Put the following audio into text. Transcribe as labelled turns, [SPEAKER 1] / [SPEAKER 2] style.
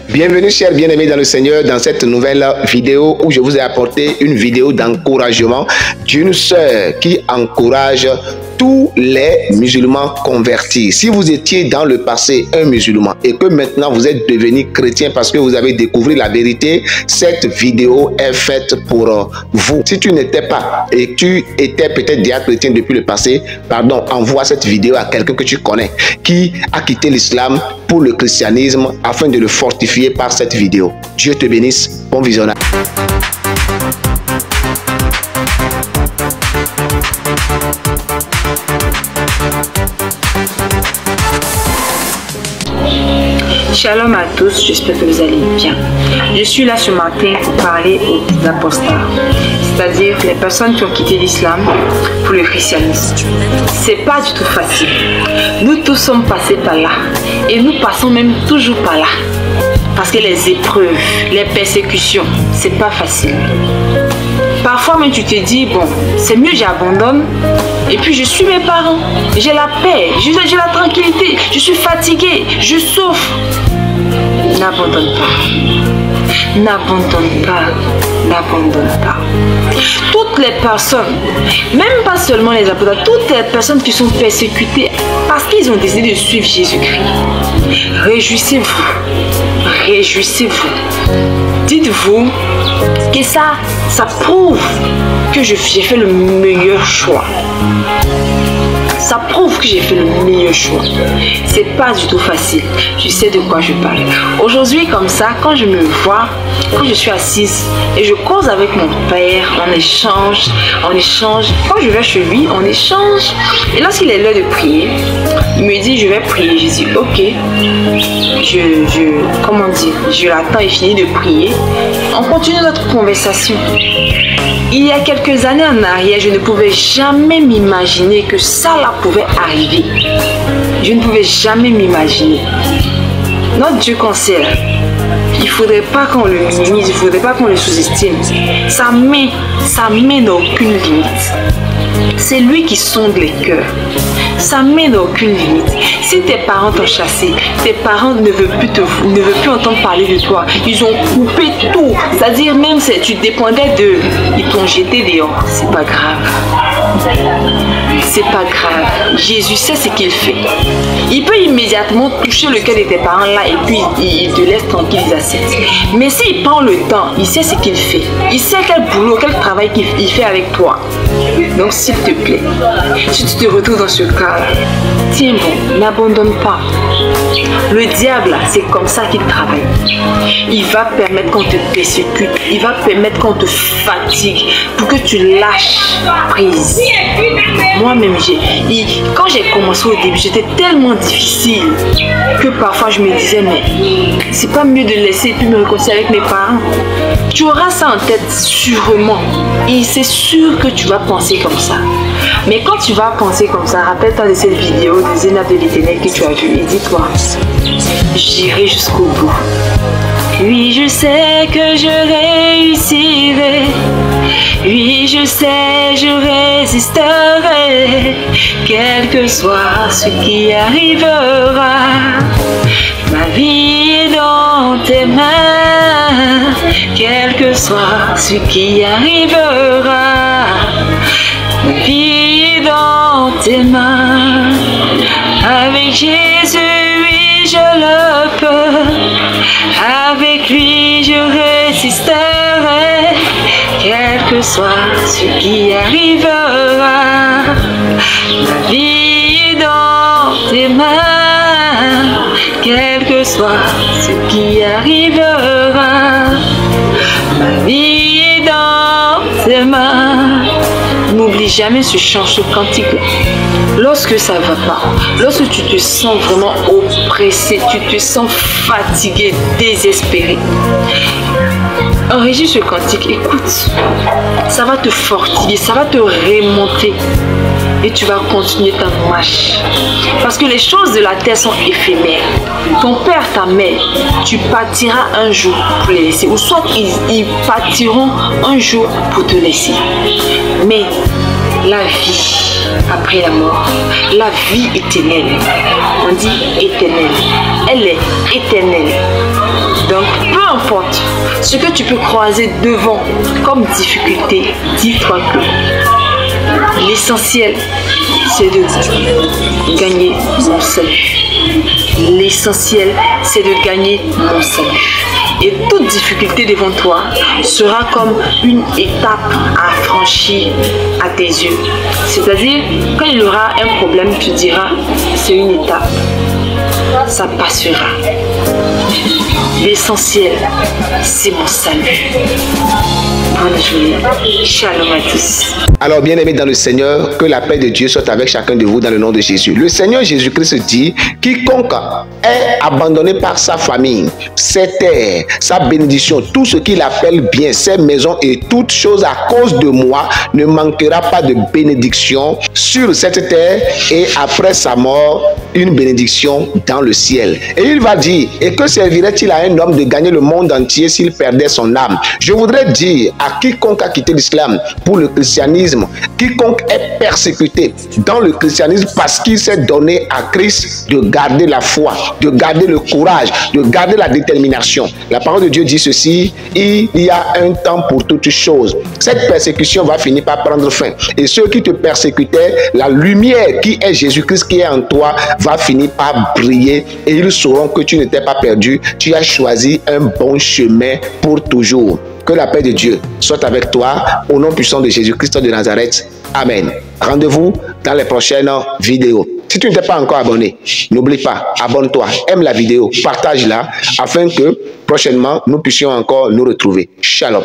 [SPEAKER 1] Bienvenue chers bien-aimés dans le Seigneur dans cette nouvelle vidéo où je vous ai apporté une vidéo d'encouragement d'une sœur qui encourage tous les musulmans convertis. Si vous étiez dans le passé un musulman et que maintenant vous êtes devenu chrétien parce que vous avez découvert la vérité, cette vidéo est faite pour vous. Si tu n'étais pas et tu étais peut-être déjà chrétien depuis le passé, pardon, envoie cette vidéo à quelqu'un que tu connais qui a quitté l'islam pour le christianisme afin de le fortifier par cette vidéo. Dieu te bénisse. Bon visionnage.
[SPEAKER 2] Shalom à tous, j'espère que vous allez bien. Je suis là ce matin pour parler aux apostats, c'est-à-dire les personnes qui ont quitté l'islam pour le christianisme. C'est pas du tout facile. Nous tous sommes passés par là et nous passons même toujours par là. Parce que les épreuves, les persécutions, c'est pas facile. Parfois même tu te dis, bon, c'est mieux j'abandonne et puis je suis mes parents. J'ai la paix, j'ai la tranquillité, je suis fatigué, je souffre. N'abandonne pas. N'abandonne pas. N'abandonne pas. Toutes les personnes, même pas seulement les apôtres, toutes les personnes qui sont persécutées parce qu'ils ont décidé de suivre Jésus-Christ, réjouissez-vous. Réjouissez-vous. Dites-vous que ça prouve que j'ai fait le meilleur choix. Ça prouve que j'ai fait le meilleur choix. C'est pas du tout facile. Je sais de quoi je parle. Aujourd'hui, comme ça, quand je me vois, quand je suis assise et je cause avec mon père, on échange. Quand je vais chez lui, on échange. Et lorsqu'il est l'heure de prier, il me dit, je vais prier. Je dis, ok. Je l'attends et finis de prier. On continue notre conversation. Il y a quelques années en arrière, je ne pouvais jamais m'imaginer que ça là pouvait arriver. Je ne pouvais jamais m'imaginer. Notre Dieu qu'on sait là, il ne faudrait pas qu'on le minimise, il ne faudrait pas qu'on le sous-estime. Sa main n'a aucune limite. C'est lui qui sonde les cœurs. Sa main n'a aucune limite. Si tes parents t'ont chassé, tes parents ne veulent plus entendre parler de toi. Ils ont coupé tout. C'est-à-dire même si tu dépendais d'eux, ils t'ont jeté dehors. C'est pas grave. C'est pas grave. Jésus sait ce qu'il fait. Il peut immédiatement toucher le cœur de tes parents là et puis il te laisse tranquille, ils acceptent. Mais s'il prend le temps, il sait ce qu'il fait. Il sait quel boulot, quel travail il fait avec toi. Donc s'il te plaît, si tu te retrouves dans ce cas, tiens bon, n'abandonne pas. Le diable, c'est comme ça qu'il travaille. Il va permettre qu'on te persécute. Il va permettre qu'on te fatigue pour que tu lâches prise. Moi-même, quand j'ai commencé au début, j'étais tellement difficile que parfois je me disais, mais c'est pas mieux de laisser et puis me réconcilier avec mes parents. Tu auras ça en tête sûrement. Et c'est sûr que tu vas penser comme ça. Mais quand tu vas penser comme ça, rappelle-toi de cette vidéo de Zéna de l'Éternel que tu as vue et dis-toi, j'irai jusqu'au bout. Oui, je sais que je réussirai. Oui, je sais, je résisterai. Quel que soit ce qui arrivera, ma vie est dans tes mains. Quel que soit ce qui arrivera, ma vie est dans tes mains. Avec Jésus, oui, je le peux. Avec lui, je résisterai. Quel que soit ce qui arrivera, ma vie est dans tes mains. Quel que soit ce qui arrivera, ma vie est dans tes mains. N'oublie jamais ce chant, ce cantique-là. Lorsque ça ne va pas, lorsque tu te sens vraiment oppressé, tu te sens fatigué, désespéré, enregistre ce cantique, écoute, ça va te fortifier, ça va te remonter et tu vas continuer ta marche. Parce que les choses de la terre sont éphémères. Ton père, ta mère, tu partiras un jour pour les laisser. Ou soit ils partiront un jour pour te laisser. Mais la vie après la mort, la vie éternelle, on dit éternelle, elle est éternelle. Donc, peu importe ce que tu peux croiser devant comme difficulté, dis-toi que l'essentiel, c'est de gagner mon salut. L'essentiel, c'est de gagner mon salut. Et toute difficulté devant toi sera comme une étape à franchir à tes yeux. C'est-à-dire, quand il y aura un problème, tu diras, c'est une étape. Ça passera. L'essentiel, c'est mon salut. Bonne journée. Shalom à tous.
[SPEAKER 1] Alors, bien-aimés dans le Seigneur, que la paix de Dieu soit avec chacun de vous dans le nom de Jésus. Le Seigneur Jésus-Christ dit, quiconque est abandonné par sa famille, ses terres, sa bénédiction, tout ce qu'il appelle bien, ses maisons et toutes choses à cause de moi, ne manquera pas de bénédiction sur cette terre et après sa mort, une bénédiction dans le ciel. Et il va dire, et que servirait-il à un homme de gagner le monde entier s'il perdait son âme? Je voudrais dire à quiconque a quitté l'islam pour le christianisme, quiconque est persécuté dans le christianisme parce qu'il s'est donné à Christ, de garder la foi, de garder le courage, de garder la détermination. La parole de Dieu dit ceci, il y a un temps pour toutes choses. Cette persécution va finir par prendre fin. Et ceux qui te persécutaient, la lumière qui est Jésus-Christ qui est en toi va finir par briller et ils sauront que tu n'étais pas perdu, tu as choisi un bon chemin pour toujours. Que la paix de Dieu soit avec toi au nom puissant de Jésus-Christ de Nazareth. Amen. Rendez-vous dans les prochaines vidéos. Si tu n'es pas encore abonné, n'oublie pas, abonne-toi, aime la vidéo, partage-la afin que prochainement nous puissions encore nous retrouver. Shalom.